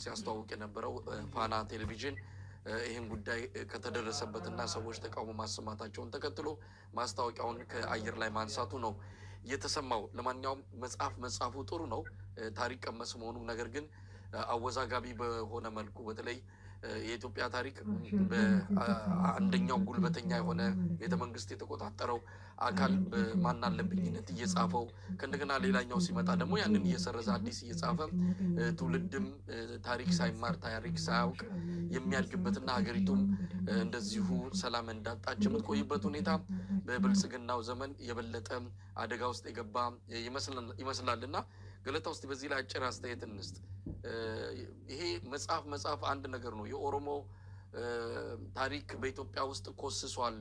ሲያስተዋውቅ የነበረው ፋና ቴሌቪዥን ይሄን ጉዳይ ከተደረሰበትና ሰዎች ተቃውሞ ማሰማታቸውን ተከትሎ ማስታወቂያውን ከአየር ላይ ማንሳቱ ነው የተሰማው። ለማንኛውም መጽሐፉ ጥሩ ነው፣ ታሪክ ቀመስ መሆኑ ነገር ግን አወዛጋቢ በሆነ መልኩ በተለይ የኢትዮጵያ ታሪክ በአንደኛው ጉልበተኛ የሆነ ቤተ መንግስት የተቆጣጠረው አካል በማናለብኝነት እየጻፈው ከእንደገና ሌላኛው ሲመጣ ደግሞ ያንን እየሰረዘ አዲስ እየጻፈ ትውልድም ታሪክ ሳይማር ታሪክ ሳያውቅ የሚያድግበትና ሀገሪቱም እንደዚሁ ሰላም እንዳጣች የምትቆይበት ሁኔታ በብልጽግናው ዘመን የበለጠ አደጋ ውስጥ የገባ ይመስላልና ገለታ ውስጥ በዚህ ላይ አጭር አስተያየት እንስጥ። ይሄ መጽሐፍ አንድ ነገር ነው። የኦሮሞ ታሪክ በኢትዮጵያ ውስጥ ኮስሷል፣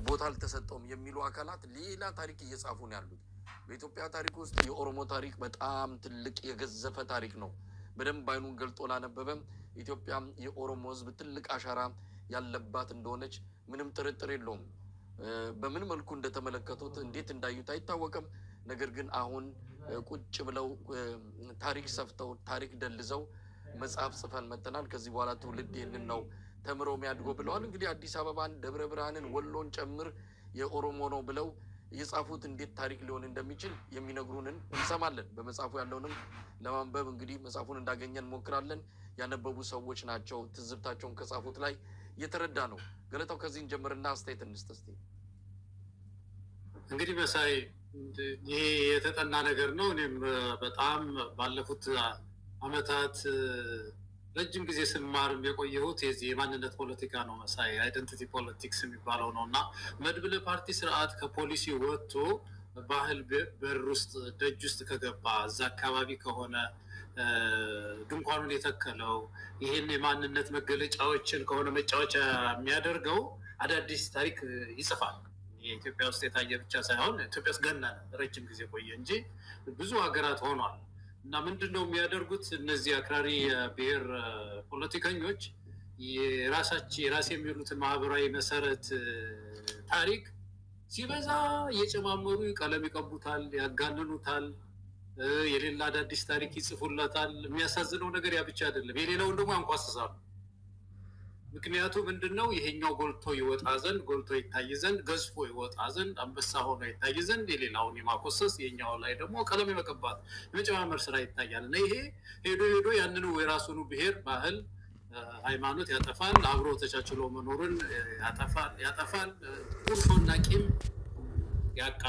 ቦታ አልተሰጠውም የሚሉ አካላት ሌላ ታሪክ እየጻፉ ነው ያሉት። በኢትዮጵያ ታሪክ ውስጥ የኦሮሞ ታሪክ በጣም ትልቅ የገዘፈ ታሪክ ነው። በደንብ አይኑን ገልጦ ላነበበም ኢትዮጵያ የኦሮሞ ሕዝብ ትልቅ አሻራ ያለባት እንደሆነች ምንም ጥርጥር የለውም። በምን መልኩ እንደተመለከቱት እንዴት እንዳዩት አይታወቅም። ነገር ግን አሁን ቁጭ ብለው ታሪክ ሰፍተው ታሪክ ደልዘው መጽሐፍ ጽፈን መተናል፣ ከዚህ በኋላ ትውልድ ይህንን ነው ተምሮ የሚያድገው ብለዋል። እንግዲህ አዲስ አበባን፣ ደብረ ብርሃንን፣ ወሎን ጨምር የኦሮሞ ነው ብለው የጻፉት እንዴት ታሪክ ሊሆን እንደሚችል የሚነግሩንን እንሰማለን። በመጽሐፉ ያለውንም ለማንበብ እንግዲህ መጽሐፉን እንዳገኘን እንሞክራለን። ያነበቡ ሰዎች ናቸው ትዝብታቸውን ከጻፉት ላይ የተረዳ ነው። ገለታው ከዚህን ጀምርና አስተያየት እንስጥ እስቲ። እንግዲህ መሳይ ይሄ የተጠና ነገር ነው። እኔም በጣም ባለፉት አመታት ረጅም ጊዜ ስማርም የቆየሁት የዚህ የማንነት ፖለቲካ ነው መሳይ፣ አይደንቲቲ ፖለቲክስ የሚባለው ነው እና መድብለ ፓርቲ ስርዓት ከፖሊሲ ወጥቶ ባህል በር ውስጥ ደጅ ውስጥ ከገባ እዛ አካባቢ ከሆነ ድንኳኑን የተከለው ይህን የማንነት መገለጫዎችን ከሆነ መጫወቻ የሚያደርገው አዳዲስ ታሪክ ይጽፋል። የኢትዮጵያ ውስጥ የታየ ብቻ ሳይሆን ኢትዮጵያ ውስጥ ገና ረጅም ጊዜ ቆየ እንጂ ብዙ ሀገራት ሆኗል። እና ምንድን ነው የሚያደርጉት እነዚህ አክራሪ ብሔር ፖለቲከኞች የራስ የሚሉትን ማህበራዊ መሰረት ታሪክ ሲበዛ እየጨማመሩ ቀለም ይቀቡታል፣ ያጋንኑታል፣ የሌላ አዳዲስ ታሪክ ይጽፉለታል። የሚያሳዝነው ነገር ያ ብቻ አይደለም፣ የሌላውን ደግሞ ያንኳስሳሉ። ምክንያቱ ምንድነው? ይሄኛው ጎልቶ ይወጣ ዘንድ ጎልቶ ይታይ ዘንድ ገዝፎ ይወጣ ዘንድ አንበሳ ሆኖ ይታይ ዘንድ የሌላውን የማኮሰስ የኛው ላይ ደግሞ ቀለም የመቀባት የመጨማመር ስራ ይታያል። እና ይሄ ሄዶ ያንኑ የራሱን ብሔር ባህል ሃይማኖት ያጠፋል፣ አብሮ ተቻችሎ መኖርን ያጠፋል፣ ቁርሾና ቂም ያቃ